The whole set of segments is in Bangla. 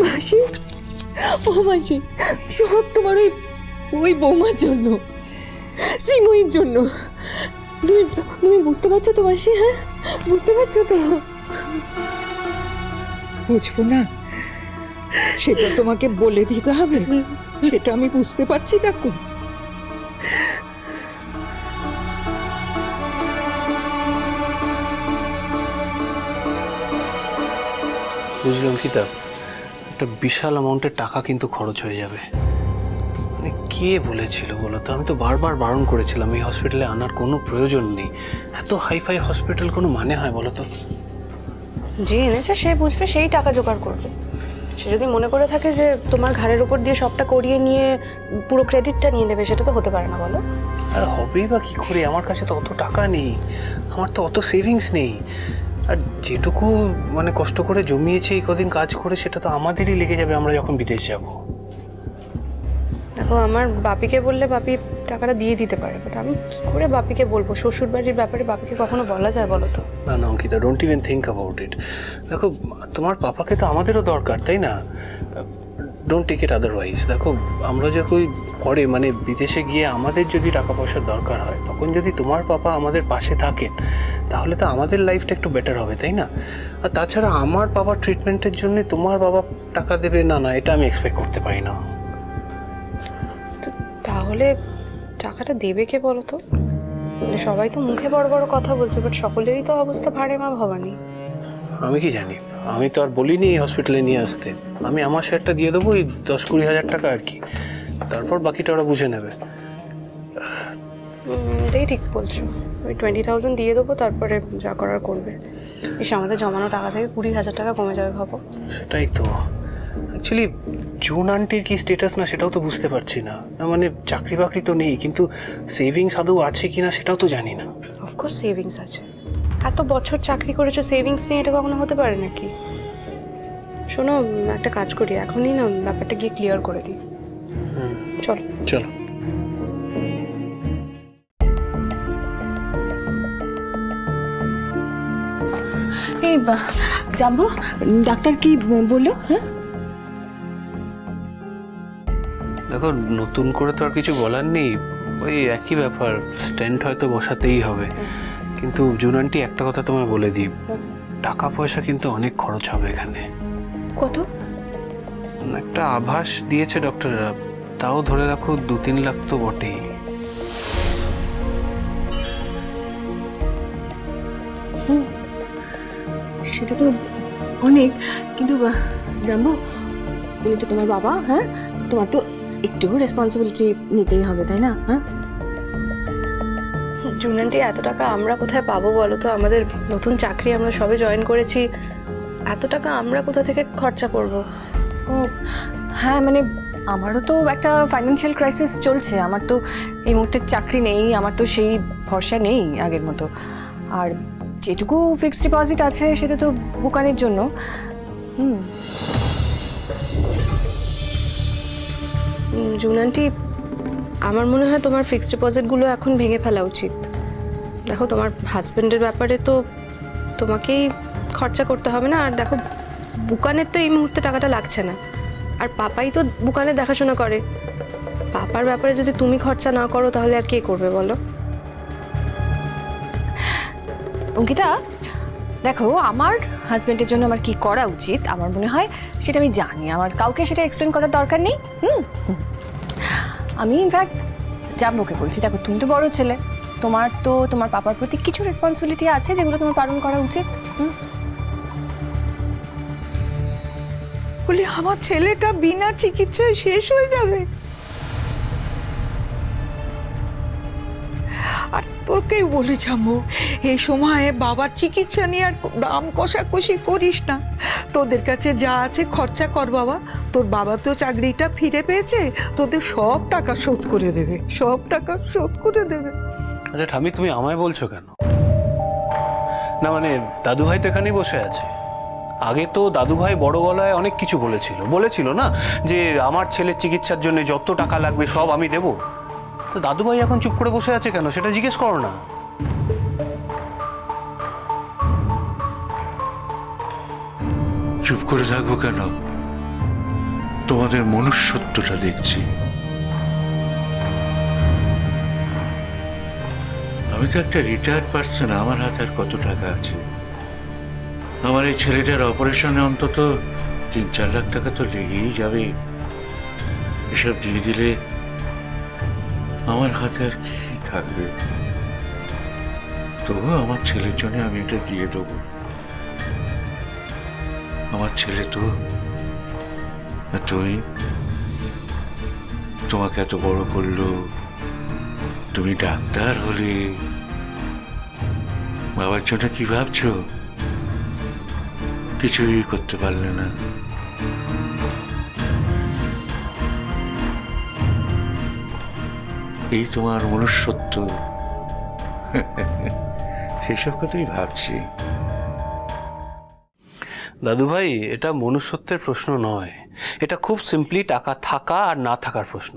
মাসি, ও মাসি, সব তোমার ওই বৌমার জন্য, শ্রীময়ীর জন্য। তুমি তুমি বুঝতে পারছো তো মাসি? হ্যাঁ, বুঝতে পারছো তো? বুঝবো না সেটা তোমাকে বলে দিতে হবে? সেটা আমি বুঝতে পারছি না। বুঝলি অঙ্কিতা, একটা বিশাল অ্যামাউন্টের টাকা কিন্তু খরচ হয়ে যাবে। মানে কে বলেছিল বলো তো? আমি তো বারবার বারণ করেছিলাম এই হসপিটালে আনার কোনো প্রয়োজন নেই। এত হাইফাই হসপিটাল কোনো মানে হয় বলো তো? যে এনেছে সে বুঝবে, সেই টাকা জোগাড় করবে। সে যদি মনে করে থাকে যে তোমার ঘাড়ের উপর দিয়ে সবটা করিয়ে নিয়ে পুরো ক্রেডিটটা নিয়ে নেবে, সেটা তো হতে পারে না বলো। আর হবেই বা কী করে? আমার কাছে তো অত টাকা নেই, আমার তো অত সেভিংস নেই। আর যেটুকু মানে কষ্ট করে জমিয়েছে এই কদিন কাজ করে, সেটা তো আমাদেরই লেগে যাবে আমরা যখন বিদেশ যাব। দেখো, আমার বাপিকে বললে বাপি টাকাটা দিয়ে দিতে পারে, বাট আমি কি করে বাপিকে বলবো? শ্বশুর বাড়ির ব্যাপারে বাপিকে কখনো বলা যায় বলো তো? না না Ankita, don't even think about it. দেখো, তোমার পাপাকে তো আমাদেরও দরকার, তাই না? Don't take it otherwise. দেখো, আমরা যখন পরে মানে বিদেশে গিয়ে আমাদের যদি টাকা পয়সার দরকার হয়, তখন যদি তোমার পাপা আমাদের পাশে থাকেন, তাহলে তো আমাদের লাইফটা একটু বেটার হবে, তাই না? আর তাছাড়া আমার বাবার ট্রিটমেন্টের জন্য তোমার বাবা টাকা দেবে না, না এটা আমি এক্সপেক্ট করতে পারি না। তাহলে টাকাটা দেবে কে বলো তো? মানে সবাই তো মুখে বড় বড় কথা বলছে, বাট সকলেরই তো অবস্থা ভাড়ে মা ভবানী। আমি কি জানি? আমি তো আর বলিনি এই হসপিটালে নিয়ে আসতে। আমি আমার শেয়ারটা দিয়ে দেবো, এই 10-20 হাজার টাকা আর কি। তারপর বাকিটা ওরা বুঝে নেবে। এটাই ঠিক বলছো। ওই 20,000 দিয়ে দেবো, তারপরে যা করার করবে। এসে আমাদের জমানো টাকা থেকে 20,000 টাকা কমে যাবে ভাবো। সেটাই তো। অ্যাকচুয়ালি জুন আন্টির কি স্টেটাস না সেটাও তো বুঝতে পারছি না। না মানে চাকরি বাকরি তো নেই, কিন্তু সেভিংস আদৌ আছে কি না সেটাও তো জানি না। অফকোর্স সেভিংস আছে। এত বছর চাকরি করেছো, সেভিংস নিয়ে এটা কখনো হতে পারে নাকি? শোনো, একটা কাজ করি, এখনই না ব্যাপারটা গিয়ে ক্লিয়ার করে দিই। চলো চলো। এই জাম্বো, ডাক্তার কি বললো? হ্যাঁ, দেখো, নতুন করে তো আর কিছু বলার নেই, ওই একই ব্যাপার, স্ট্যান্ড হয়তো বসাতেই হবে। কিন্তু জুন আন্টি একটা কথা তোমায় বলে দিই, টাকা পয়সা কিন্তু অনেক খরচ হবে এখানে। কত? একটা আভাস দিয়েছে ডক্টররা, তাও ধরে রাখো 2-3 লাখ তো বটেই। সেটা তো অনেক, কিন্তু জাম্বো, উনি তো তোমার বাবা। হ্যাঁ, তোমার তো একটু রেসপন্সিবিলিটি নিতেই হবে, তাই না? হ্যাঁ, জুনান্টি, এত টাকা আমরা কোথায় পাবো বলো তো? আমাদের নতুন চাকরি, আমরা সবে জয়েন করেছি, এত টাকা আমরা কোথা থেকে খরচা করব? ও হ্যাঁ, মানে আমারও তো একটা ফাইন্যান্সিয়াল ক্রাইসিস চলছে। আমার তো এই মুহূর্তে চাকরি নেই, আমার তো সেই ভরসা নেই আগের মতো। আর যেটুকু ফিক্সড ডিপোজিট আছে সেটা তো বুকানের জন্য। জুনান্টি, আমার মনে হয় তোমার ফিক্সড ডিপোজিটগুলো এখন ভেঙে ফেলা উচিত। দেখো, তোমার হাজব্যান্ডের ব্যাপারে তো তোমাকেই খরচা করতে হবে না। আর দেখো, বুকানের তো এই মুহূর্তে টাকাটা লাগছে না, আর পাপাই তো বুকানের দেখাশোনা করে। পাপার ব্যাপারে যদি তুমি খরচা না করো, তাহলে আর কে করবে বলো? অঙ্কিতা, দেখো, আমার হাজব্যান্ডের জন্য আমার কি করা উচিত আমার মনে হয় সেটা আমি জানি। আমার কাউকে সেটা এক্সপ্লেন করার দরকার নেই। আমি ইনফ্যাক্ট জাম্বোকে বলছি, দেখো, তুমি তো বড় ছেলে, তোমার তো তোমার পাপার প্রতি কিছু রেসপন্সিবিলিটি আছে যেগুলো তোমার পালন করা উচিত। বলি, আমার ছেলেটা বিনা চিকিৎসায় শেষ হয়ে যাবে। আর তোকেই বলে যাবো, এই সময়ে বাবার চিকিৎসা নিয়ে আর দাম কষাকষি করিস না। তোদের কাছে যা আছে খরচা কর বাবা। তোর বাবা তো চাকরিটা ফিরে পেয়েছে, তোদের সব টাকা শোধ করে দেবে, সব টাকা শোধ করে দেবে। আচ্ছা ঠামি, তুমি আমায় বলছো কেন? না মানে দাদু ভাই তো এখানেই বসে আছে। আগে তো দাদু ভাই বড় গলায় অনেক কিছু বলেছিল না, যে আমার ছেলের চিকিৎসার জন্য যত টাকা লাগবে সব আমি দেব। তো দাদু ভাই এখন চুপ করে বসে আছে কেন, সেটা জিজ্ঞেস করো না। চুপ করে থাকবো কেন? তোমাদের মনুষ্যত্বটা দেখছি। আমি তো একটা রিটায়ার্ড পার্সন, আমার হাতে আর কত টাকা আছে? আমার এই ছেলেটার অপারেশনে অন্তত 3-4 লাখ টাকা তো লেগেই যাবে। এসব দিয়ে দিলে আমার হাতে আর কি থাকবে? তবু আমার ছেলের জন্য আমি এটা দিয়ে দেবো। আমার ছেলে তো, আর তুমি, তোমাকে এত বড় করলো, তুমি ডাক্তার হলে, বাবার জন্য কি ভাবছো? কিছুই করতে পারলে না। এই তোমার মনুষ্যত্ব, সেসব কথাই ভাবছি। দাদু ভাই, এটা মনুষ্যত্বের প্রশ্ন নয়, এটা খুব সিম্পলি টাকা থাকা আর না থাকার প্রশ্ন।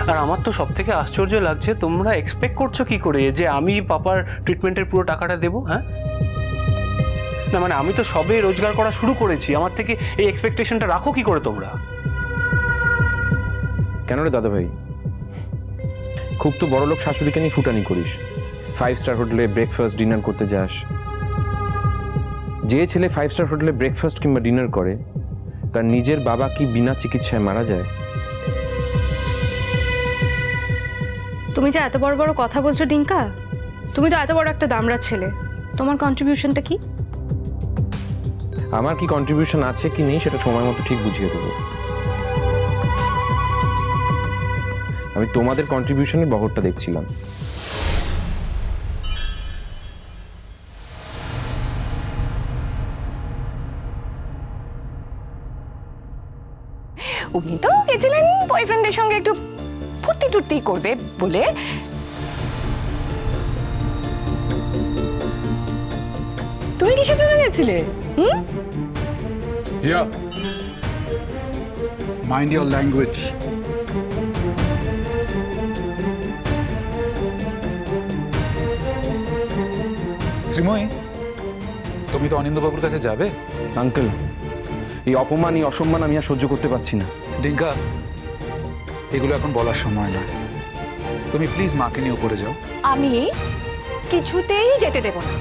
আর আমার তো সব থেকে আশ্চর্য লাগছে, তোমরা এক্সপেক্ট করছো কি করে যে আমি পাপার ট্রিটমেন্টের পুরো টাকাটা দেবো? হ্যাঁ, না মানে আমি তো সবে রোজগার করা শুরু করেছি, আমার থেকে এই এক্সপেকটেশনটা রাখো কি করে তোমরা? কেন রে দাদা ভাই, খুব তো বড় লোক শাশুড়িকে নিয়ে ফুটানি করিস, 5 স্টার হোটেলে ব্রেকফাস্ট ডিনার করতে যাস। যে ছেলে 5 স্টার হোটেলে ব্রেকফাস্ট কিংবা ডিনার করে, তার নিজের বাবা কি বিনা চিকিৎসায় মারা যায়? তুমি যে এত বড় বড় কথা বলছো ডিঙ্কা, তুমি তো এত বড় একটা দামড়া ছেলে, তোমার কন্ট্রিবিউশনটা কি? আমার কি কন্ট্রিবিউশন আছে কি নেই সেটা সময় মতো ঠিক বুঝিয়ে দেবো। আমি তোমাদের কন্ট্রিবিউশনের বহরটা দেখছিলাম। উনি তো গেছিলেন বয়ফ্রেন্ডের সঙ্গে একটু ফুর্তি টুর্তি করবে বলে। তুমি কিসের জন্য গেছিলে? Here. Mind your language. Sreemoyee, তুমি তো অনিন্দবাবুর কাছে যাবে? আঙ্কেল, এই অপমান এই অসম্মান আমি আর সহ্য করতে পারছি না। ডিঙ্কা, এগুলো এখন বলার সময় নয়। তুমি প্লিজ মাকে নিয়ে উপরে যাও। আমি কিছুতেই যেতে দেব না।